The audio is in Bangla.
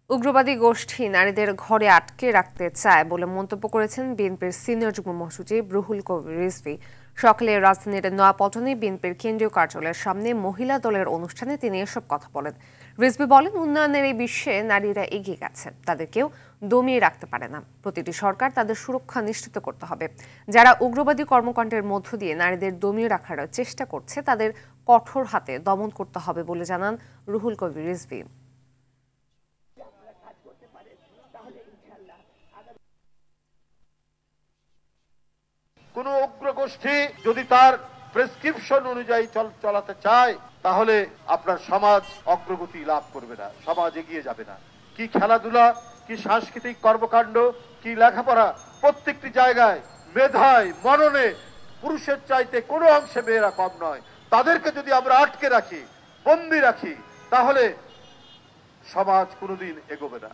উগ্রবাদী গোষ্ঠী নারীদের ঘরে আটকে রাখতে চায় বলে মন্তব্য করেছেন বিএনপির সিনিয়র যুগ্ম মহাসচিব রুহুল কবির রিজভী। সকালে রাজধানীর নয়াপল্টনে বিএনপির কেন্দ্রীয় কার্যালয়ের সামনে মহিলা দলের অনুষ্ঠানে তিনি এসব কথা বলেন। রিজভী বলেন, উন্নয়নের এই বিশ্বে নারীরা এগিয়ে গেছে, তাদের কেউ দমিয়ে রাখতে পারে না। প্রতিটি সরকার তাদের সুরক্ষা নিশ্চিত করতে হবে। যারা উগ্রবাদী কর্মকাণ্ডের মধ্য দিয়ে নারীদের দমিয়ে রাখার চেষ্টা করছে তাদের কঠোর হাতে দমন করতে হবে বলে জানান রুহুল কবির রিজভী। কোন উগ্র গোষ্ঠী যদি তার প্রেসক্রিপশন অনুযায়ী চলাতে চায় তাহলে আপনার সমাজ অগ্রগতি লাভ করবে না, সমাজ এগিয়ে যাবে না। কি খেলাধুলা, কি সাংস্কৃতিক কর্মকাণ্ড, কি লেখাপড়া, প্রত্যেকটি জায়গায় মেধায় মননে পুরুষের চাইতে কোনো অংশে মেয়েরা কম নয়। তাদেরকে যদি আমরা আটকে রাখি, বন্দী রাখি, তাহলে সমাজ কোনোদিন এগোবে না।